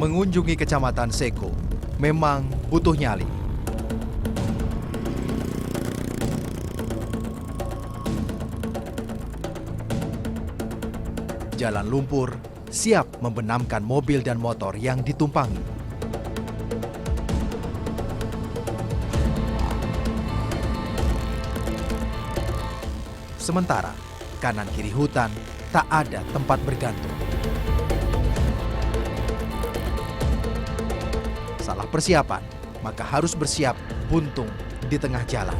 Mengunjungi Kecamatan Seko memang butuh nyali. Jalan lumpur siap membenamkan mobil dan motor yang ditumpangi. Sementara kanan kiri hutan tak ada tempat bergantung. Salah persiapan, maka harus bersiap buntung di tengah jalan.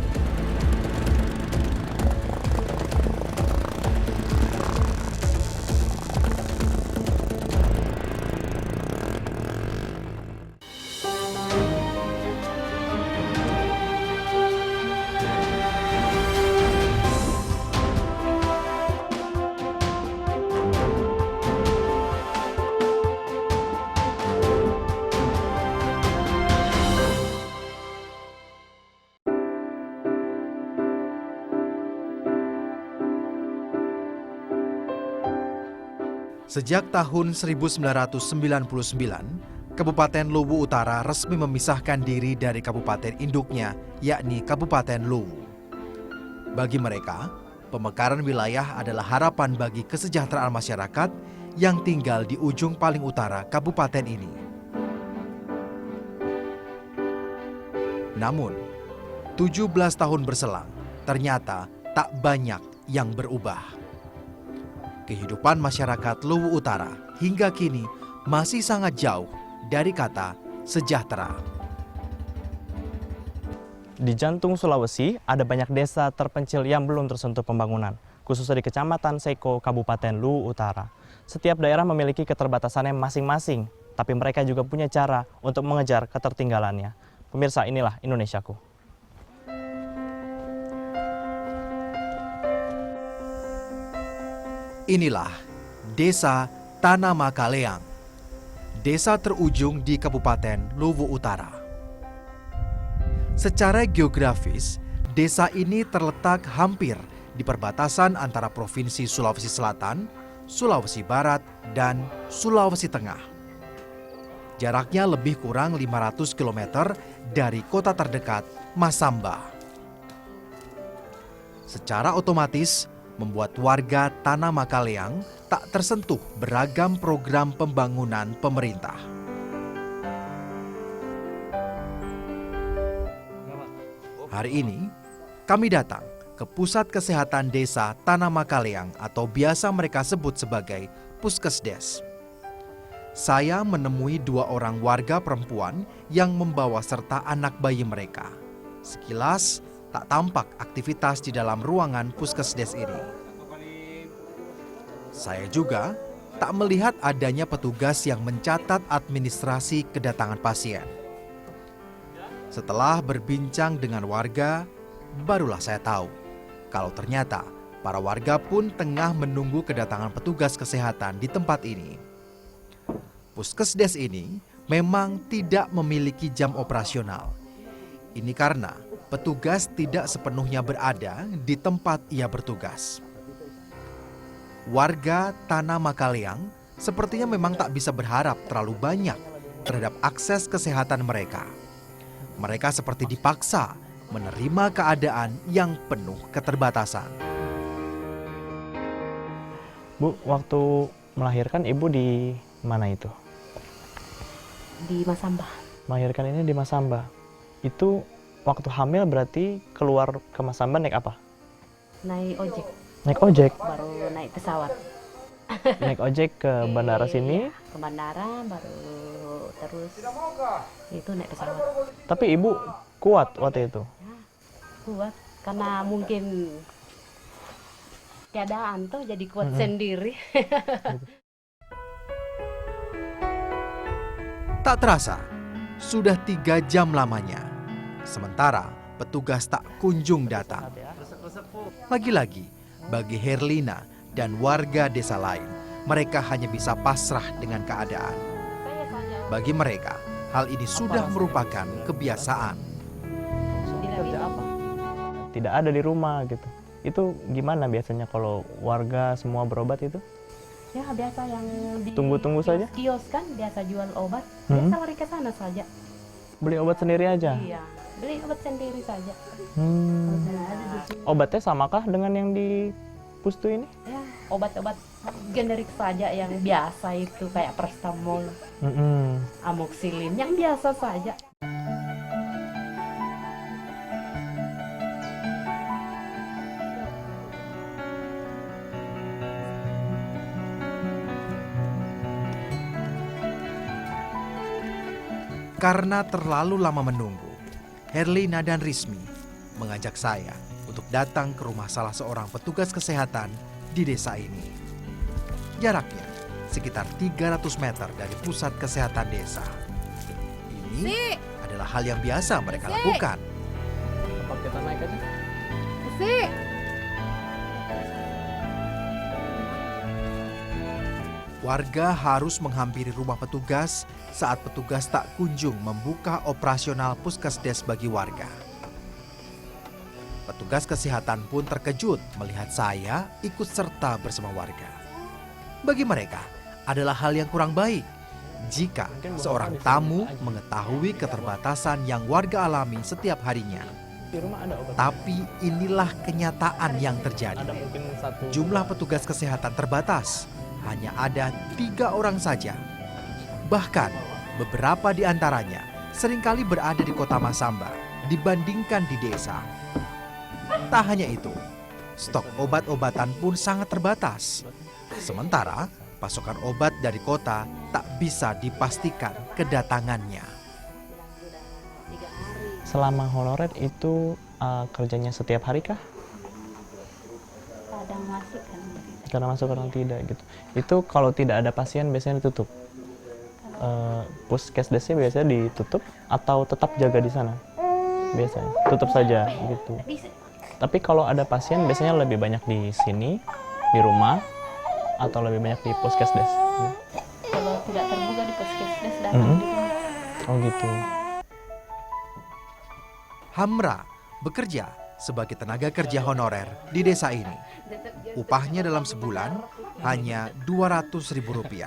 Sejak tahun 1999, Kabupaten Luwu Utara resmi memisahkan diri dari kabupaten induknya, yakni Kabupaten Luwu. Bagi mereka, pemekaran wilayah adalah harapan bagi kesejahteraan masyarakat yang tinggal di ujung paling utara kabupaten ini. Namun, 17 tahun berselang, ternyata tak banyak yang berubah. Kehidupan masyarakat Luwu Utara hingga kini masih sangat jauh dari kata sejahtera. Di jantung Sulawesi ada banyak desa terpencil yang belum tersentuh pembangunan, khususnya di Kecamatan Seko, Kabupaten Luwu Utara. Setiap daerah memiliki keterbatasannya masing-masing, tapi mereka juga punya cara untuk mengejar ketertinggalannya. Pemirsa, inilah Indonesiaku. Inilah Desa Tanah Makaleang, desa terujung di Kabupaten Luwu Utara. Secara geografis, desa ini terletak hampir di perbatasan antara Provinsi Sulawesi Selatan, Sulawesi Barat, dan Sulawesi Tengah. Jaraknya lebih kurang 500 km dari kota terdekat, Masamba. Secara otomatis, membuat warga Tanah Makaleang tak tersentuh beragam program pembangunan pemerintah. Hari ini, kami datang ke Pusat Kesehatan Desa Tanah Makaleang atau biasa mereka sebut sebagai Puskesdes. Saya menemui 2 orang warga perempuan yang membawa serta anak bayi mereka. Sekilas, tak tampak aktivitas di dalam ruangan Puskesdes ini. Saya juga tak melihat adanya petugas yang mencatat administrasi kedatangan pasien. Setelah berbincang dengan warga, barulah saya tahu kalau ternyata para warga pun tengah menunggu kedatangan petugas kesehatan di tempat ini. Puskesdes ini memang tidak memiliki jam operasional. Ini karena petugas tidak sepenuhnya berada di tempat ia bertugas. Warga Tanah Makaleang sepertinya memang tak bisa berharap terlalu banyak terhadap akses kesehatan mereka. Mereka seperti dipaksa menerima keadaan yang penuh keterbatasan. Bu, waktu melahirkan ibu di mana itu? Di Masamba. Melahirkan ini di Masamba. Itu waktu hamil berarti keluar ke Masamba naik apa? Naik ojek. Naik ojek? Baru naik pesawat. Naik ojek ke bandara sini? Iya, ke bandara baru terus itu naik pesawat. Tapi ibu kuat waktu itu? Ya, kuat karena mungkin keadaan tuh jadi kuat sendiri. Tak terasa, sudah 3 jam lamanya. Sementara petugas tak kunjung datang. Lagi-lagi, bagi Herlina dan warga desa lain, mereka hanya bisa pasrah dengan keadaan. Bagi mereka, hal ini sudah merupakan kebiasaan. Kerja apa? Tidak ada di rumah gitu. Itu gimana biasanya kalau warga semua berobat itu? Ya biasa yang di Tunggu-tunggu saja? kios kan biasa jual obat. Hmm. Biasa lari ke sana saja. Beli obat sendiri aja? Iya, beli obat sendiri saja. Hmm. Nah, ada di sini. Obatnya samakah dengan yang di Pustu ini? Ya, obat-obat generik saja yang biasa itu kayak paracetamol, Mm-mm. amoxicillin yang biasa saja. Karena terlalu lama menunggu, Herlina dan Rismi mengajak saya untuk datang ke rumah salah seorang petugas kesehatan di desa ini. Jaraknya sekitar 300 meter dari pusat kesehatan desa. Ini adalah hal yang biasa mereka lakukan. Apa kita naik aja? Warga harus menghampiri rumah petugas saat petugas tak kunjung membuka operasional puskesdes bagi warga. Petugas kesehatan pun terkejut melihat saya ikut serta bersama warga. Bagi mereka adalah hal yang kurang baik jika seorang tamu mengetahui keterbatasan yang warga alami setiap harinya. Di rumah ada obat. Tapi inilah kenyataan yang terjadi. Ada mungkin satu. Jumlah petugas kesehatan terbatas, hanya ada 3 orang saja. Bahkan beberapa di antaranya seringkali berada di kota Masamba dibandingkan di desa. Tak hanya itu, stok obat-obatan pun sangat terbatas. Sementara pasokan obat dari kota tak bisa dipastikan kedatangannya. Selama honorer itu kerjanya setiap hari kah? Kadang masuk kan. Karena masuk orang tidak gitu. Itu kalau tidak ada pasien biasanya ditutup. Puskesdesnya biasanya ditutup atau tetap jaga di sana? Biasanya tutup saja gitu. Bisa. Tapi kalau ada pasien biasanya lebih banyak di sini, di rumah, atau lebih banyak di puskesdes. Kalau tidak terbuka di puskesdes datang di rumah. Oh gitu. Hamra bekerja sebagai tenaga kerja honorer di desa ini. Upahnya dalam sebulan hanya Rp200.000.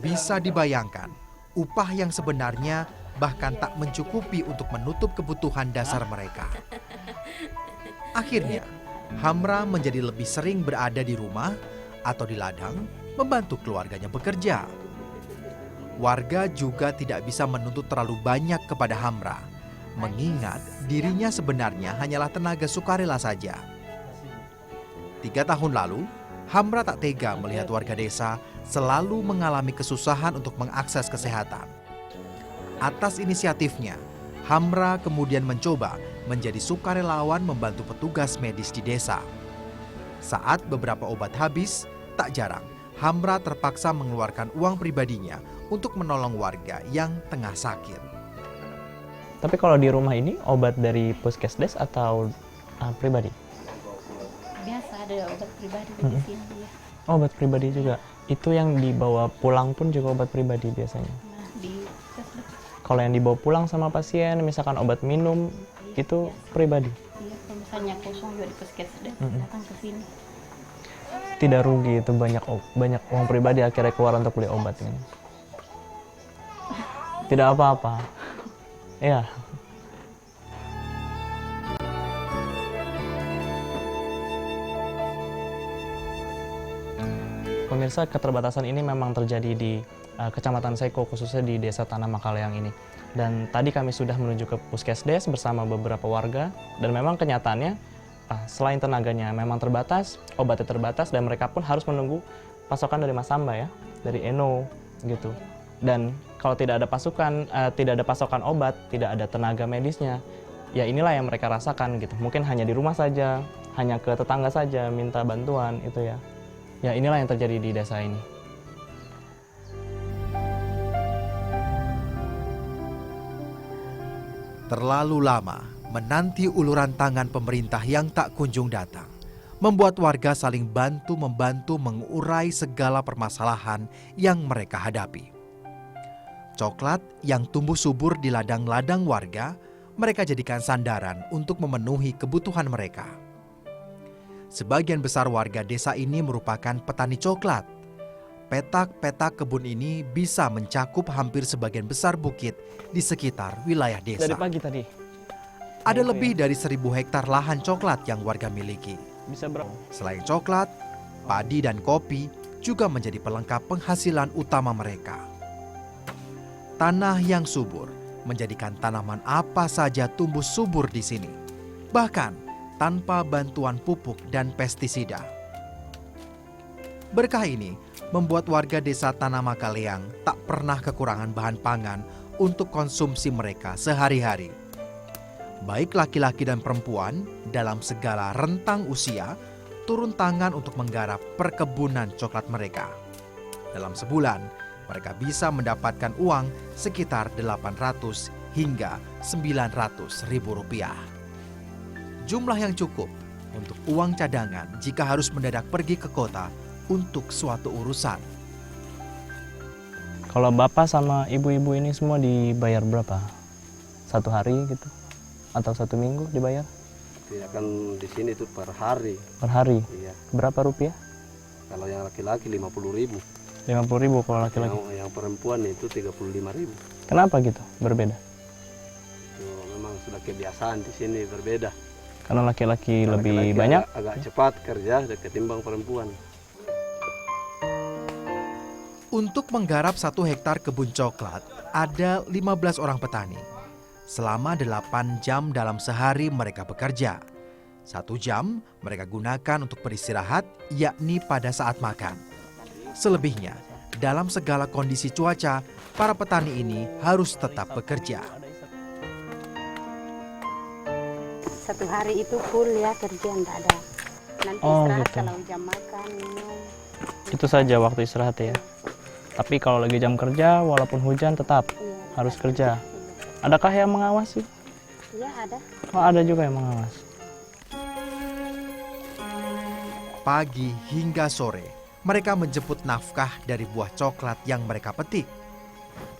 Bisa dibayangkan, upah yang sebenarnya bahkan tak mencukupi untuk menutup kebutuhan dasar mereka. Akhirnya, Hamra menjadi lebih sering berada di rumah atau di ladang membantu keluarganya bekerja. Warga juga tidak bisa menuntut terlalu banyak kepada Hamra, mengingat dirinya sebenarnya hanyalah tenaga sukarela saja. 3 tahun lalu, Hamra tak tega melihat warga desa selalu mengalami kesusahan untuk mengakses kesehatan. Atas inisiatifnya, Hamra kemudian mencoba menjadi sukarelawan membantu petugas medis di desa. Saat beberapa obat habis, tak jarang Hamra terpaksa mengeluarkan uang pribadinya untuk menolong warga yang tengah sakit. Tapi kalau di rumah ini obat dari puskesdes atau pribadi? Biasa ada obat pribadi di sini ya. Obat pribadi juga. Itu yang dibawa pulang pun juga obat pribadi biasanya. Nah, di puskesdes. Kalau yang dibawa pulang sama pasien, misalkan obat minum, itu pribadi. Iya, kalau misalnya kosong juga di puskesdes datang ke sini. Tidak rugi itu banyak uang pribadi akhirnya keluar untuk beli obat ini. Tidak apa-apa. Ya. Pemirsa, keterbatasan ini memang terjadi di Kecamatan Seko, khususnya di Desa Tanah Makaleang ini. Dan tadi kami sudah menuju ke Puskesdes bersama beberapa warga, dan memang kenyataannya selain tenaganya memang terbatas, obatnya terbatas, dan mereka pun harus menunggu pasokan dari Masamba ya, dari Eno gitu. Dan kalau tidak ada pasokan obat, tidak ada tenaga medisnya, ya inilah yang mereka rasakan gitu. Mungkin hanya di rumah saja, hanya ke tetangga saja minta bantuan itu ya. Ya inilah yang terjadi di desa ini. Terlalu lama menanti uluran tangan pemerintah yang tak kunjung datang, membuat warga saling bantu-membantu mengurai segala permasalahan yang mereka hadapi. Coklat yang tumbuh subur di ladang-ladang warga, mereka jadikan sandaran untuk memenuhi kebutuhan mereka. Sebagian besar warga desa ini merupakan petani coklat. Petak-petak kebun ini bisa mencakup hampir sebagian besar bukit di sekitar wilayah desa. Dari pagi tadi. Ada Itu lebih ya. dari 1.000 hektar lahan coklat yang warga miliki. Bisa berapa? Selain coklat, padi dan kopi juga menjadi pelengkap penghasilan utama mereka. Tanah yang subur menjadikan tanaman apa saja tumbuh subur di sini, bahkan tanpa bantuan pupuk dan pestisida. Berkah ini membuat warga desa Tanah Makaleang tak pernah kekurangan bahan pangan untuk konsumsi mereka sehari-hari. Baik laki-laki dan perempuan dalam segala rentang usia turun tangan untuk menggarap perkebunan coklat mereka. Dalam sebulan, mereka bisa mendapatkan uang sekitar 800 hingga 900 ribu rupiah. Jumlah yang cukup untuk uang cadangan jika harus mendadak pergi ke kota untuk suatu urusan. Kalau bapak sama ibu-ibu ini semua dibayar berapa? Satu hari gitu? Atau satu minggu dibayar? Tidak kan di sini itu per hari. Per hari? Iya. Berapa rupiah? Kalau yang laki-laki 50.000. 50.000 kalau laki-laki. Yang perempuan itu 35.000. Kenapa gitu? Berbeda? Itu memang sudah kebiasaan di sini berbeda. Karena laki-laki Kalau lebih laki-laki banyak? agak cepat kerja ketimbang perempuan. Untuk menggarap 1 hektar kebun coklat, ada 15 orang petani. Selama 8 jam dalam sehari mereka bekerja. 1 jam mereka gunakan untuk beristirahat, yakni pada saat makan. Selebihnya, dalam segala kondisi cuaca, para petani ini harus tetap bekerja. Satu hari itu full ya kerja, enggak ada. Nanti Oh, istirahat gitu. kalau jam makan, minum. Itu saja waktu istirahat ya? Tapi kalau lagi jam kerja, walaupun hujan tetap Iya, harus kerja. Adakah yang mengawasi? Iya ada. Oh, ada juga yang mengawasi. Pagi hingga sore, mereka menjemput nafkah dari buah coklat yang mereka petik.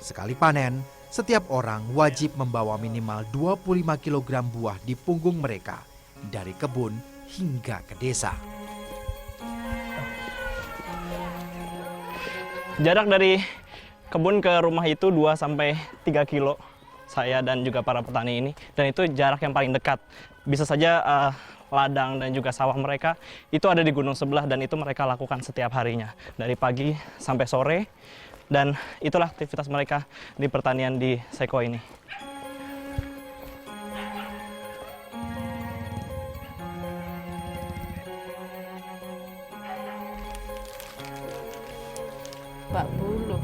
Sekali panen, setiap orang wajib membawa minimal 25 kg buah di punggung mereka dari kebun hingga ke desa. Jarak dari kebun ke rumah itu 2-3 kilo. Saya dan juga para petani ini. Dan itu jarak yang paling dekat. Bisa saja ladang dan juga sawah mereka itu ada di gunung sebelah dan itu mereka lakukan setiap harinya. Dari pagi sampai sore. Dan itulah aktivitas mereka di pertanian di Seko ini. Pak Bulu.